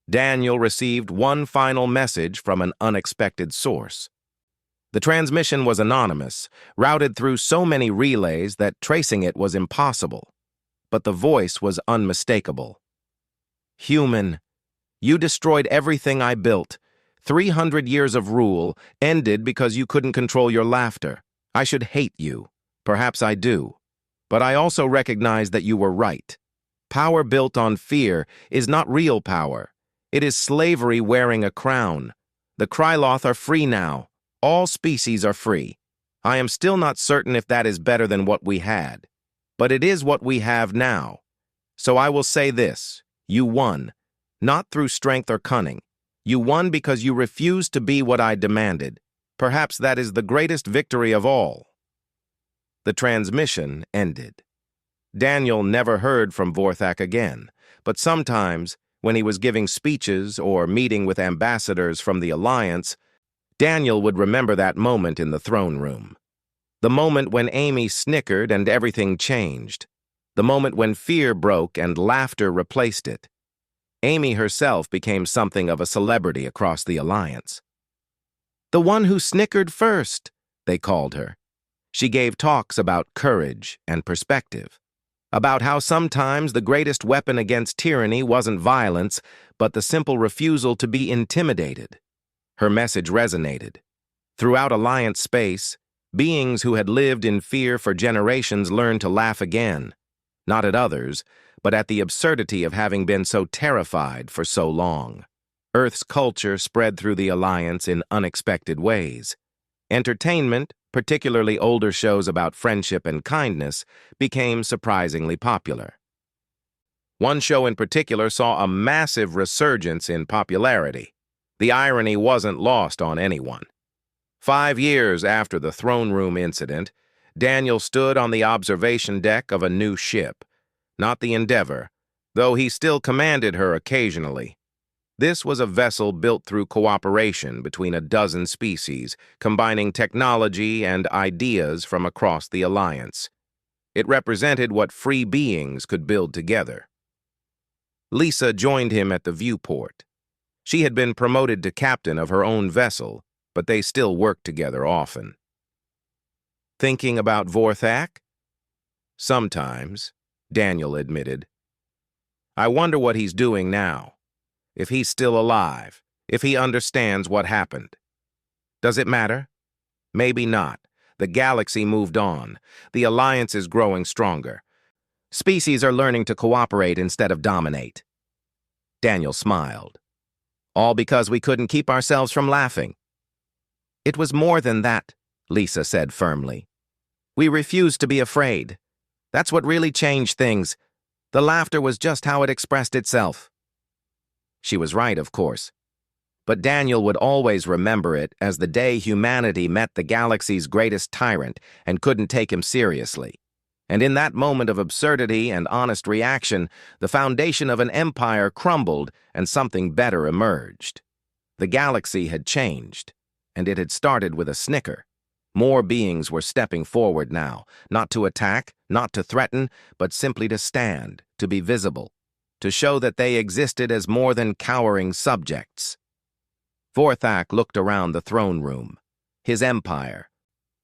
Daniel received one final message from an unexpected source. The transmission was anonymous, routed through so many relays that tracing it was impossible. But the voice was unmistakable. "Human, you destroyed everything I built. 300 years of rule ended because you couldn't control your laughter. I should hate you. Perhaps I do. But I also recognize that you were right. Power built on fear is not real power. It is slavery wearing a crown. The Kryloth are free now. All species are free. I am still not certain if that is better than what we had. But it is what we have now. So I will say this. You won. Not through strength or cunning. You won because you refused to be what I demanded. Perhaps that is the greatest victory of all." The transmission ended. Daniel never heard from Vorthak again, but sometimes, when he was giving speeches or meeting with ambassadors from the Alliance, Daniel would remember that moment in the throne room. The moment when Amy snickered and everything changed. The moment when fear broke and laughter replaced it. Amy herself became something of a celebrity across the Alliance. "The one who snickered first," they called her. She gave talks about courage and perspective, about how sometimes the greatest weapon against tyranny wasn't violence, but the simple refusal to be intimidated. Her message resonated. Throughout Alliance space, beings who had lived in fear for generations learned to laugh again, not at others, but at the absurdity of having been so terrified for so long. Earth's culture spread through the Alliance in unexpected ways. Entertainment, particularly older shows about friendship and kindness, became surprisingly popular. One show in particular saw a massive resurgence in popularity. The irony wasn't lost on anyone. 5 years after the throne room incident, Daniel stood on the observation deck of a new ship, not the Endeavor, though he still commanded her occasionally. This was a vessel built through cooperation between a dozen species, combining technology and ideas from across the Alliance. It represented what free beings could build together. Lisa joined him at the viewport. She had been promoted to captain of her own vessel, but they still worked together often. "Thinking about Vorthak?" "Sometimes," Daniel admitted. "I wonder what he's doing now. If he's still alive, if he understands what happened. Does it matter? Maybe not. The galaxy moved on. The Alliance is growing stronger. Species are learning to cooperate instead of dominate." Daniel smiled. "All because we couldn't keep ourselves from laughing." "It was more than that," Lisa said firmly. "We refused to be afraid. That's what really changed things. The laughter was just how it expressed itself." She was right, of course. But Daniel would always remember it as the day humanity met the galaxy's greatest tyrant and couldn't take him seriously. And in that moment of absurdity and honest reaction, the foundation of an empire crumbled and something better emerged. The galaxy had changed, and it had started with a snicker. More beings were stepping forward now, not to attack, not to threaten, but simply to stand, to be visible, to show that they existed as more than cowering subjects. Vorthak looked around the throne room. His empire,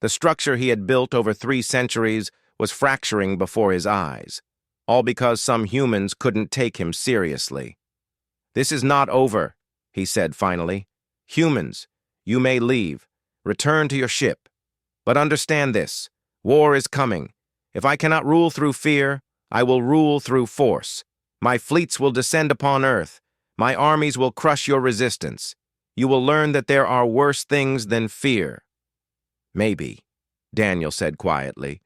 the structure he had built over 3 centuries, was fracturing before his eyes, all because some humans couldn't take him seriously. "This is not over," he said finally. "Humans, you may leave. Return to your ship. But understand this. War is coming. If I cannot rule through fear, I will rule through force. My fleets will descend upon Earth. My armies will crush your resistance. You will learn that there are worse things than fear." Maybe. Daniel said quietly.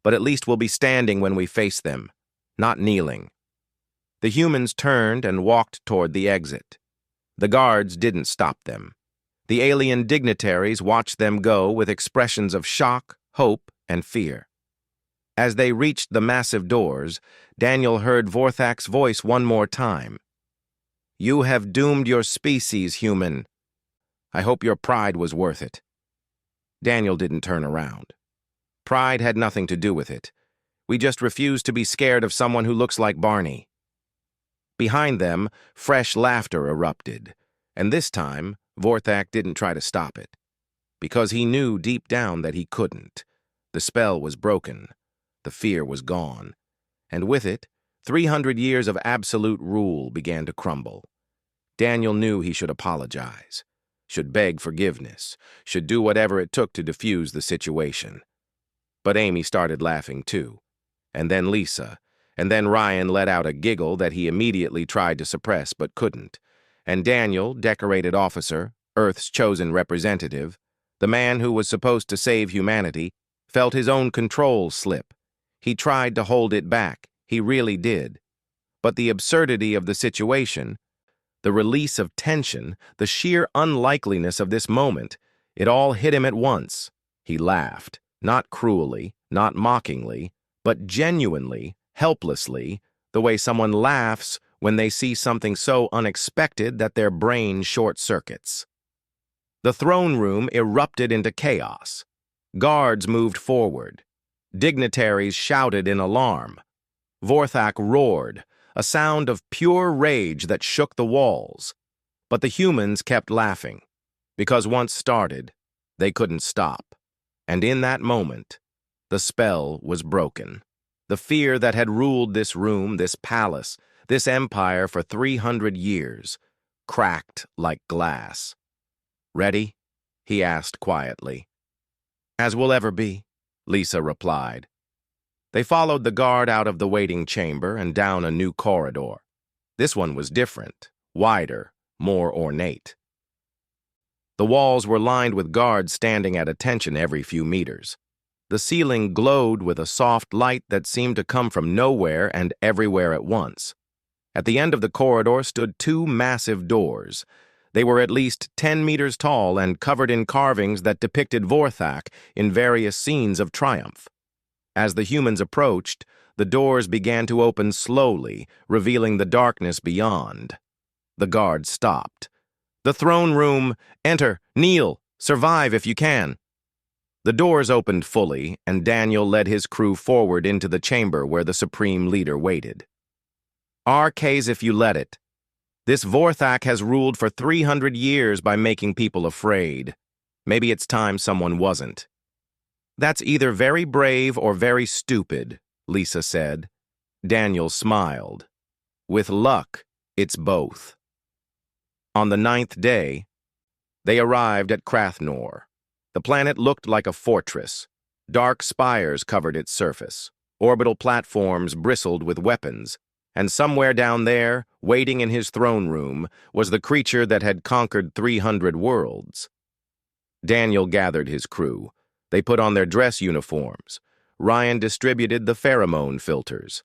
"But at least we'll be standing when we face them, not kneeling." The humans turned and walked toward the exit. The guards didn't stop them. The alien dignitaries watched them go with expressions of shock, hope, and fear. As they reached the massive doors, Daniel heard Vorthak's voice one more time. "You have doomed your species, human. I hope your pride was worth it." Daniel didn't turn around. Pride had nothing to do with it. We just refuse to be scared of someone who looks like Barney. Behind them, fresh laughter erupted, and this time, Vorthak didn't try to stop it, because he knew deep down that he couldn't. The spell was broken, the fear was gone, and with it, 300 years of absolute rule began to crumble. Daniel knew he should apologize, should beg forgiveness, should do whatever it took to defuse the situation. But Amy started laughing too, and then Lisa, and then Ryan let out a giggle that he immediately tried to suppress but couldn't. And Daniel, decorated officer, Earth's chosen representative, the man who was supposed to save humanity, felt his own control slip. He tried to hold it back, he really did. But the absurdity of the situation, the release of tension, the sheer unlikeliness of this moment, it all hit him at once. He laughed, not cruelly, not mockingly, but genuinely, helplessly, the way someone laughs when they see something so unexpected that their brain short-circuits. The throne room erupted into chaos. Guards moved forward. Dignitaries shouted in alarm. Vorthak roared, a sound of pure rage that shook the walls. But the humans kept laughing, because once started, they couldn't stop. And in that moment, the spell was broken. The fear that had ruled this room, this palace, this empire for 300 years, cracked like glass. "Ready?" he asked quietly. "As we'll ever be," Lisa replied. They followed the guard out of the waiting chamber and down a new corridor. This one was different, wider, more ornate. The walls were lined with guards standing at attention every few meters. The ceiling glowed with a soft light that seemed to come from nowhere and everywhere at once. At the end of the corridor stood two massive doors. They were at least 10 meters tall and covered in carvings that depicted Vorthak in various scenes of triumph. As the humans approached, the doors began to open slowly, revealing the darkness beyond. The guards stopped. "The throne room! Enter! Kneel! Survive if you can!" The doors opened fully, and Daniel led his crew forward into the chamber where the Supreme Leader waited. "RKs if you let it. This Vorthak has ruled for 300 years by making people afraid. Maybe it's time someone wasn't." "That's either very brave or very stupid," Lisa said. Daniel smiled. "With luck, it's both." On the 9th day, they arrived at Krathnor. The planet looked like a fortress. Dark spires covered its surface. Orbital platforms bristled with weapons. And somewhere down there, waiting in his throne room, was the creature that had conquered 300 worlds. Daniel gathered his crew. They put on their dress uniforms. Ryan distributed the pheromone filters.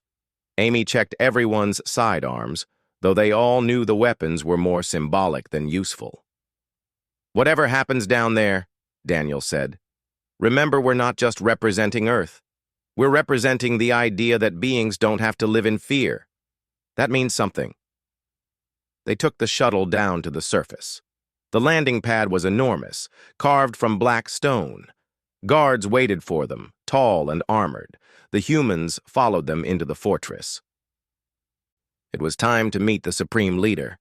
Amy checked everyone's sidearms, though they all knew the weapons were more symbolic than useful. "Whatever happens down there," Daniel said, "remember we're not just representing Earth. We're representing the idea that beings don't have to live in fear. That means something." They took the shuttle down to the surface. The landing pad was enormous, carved from black stone. Guards waited for them, tall and armored. The humans followed them into the fortress. It was time to meet the Supreme Leader.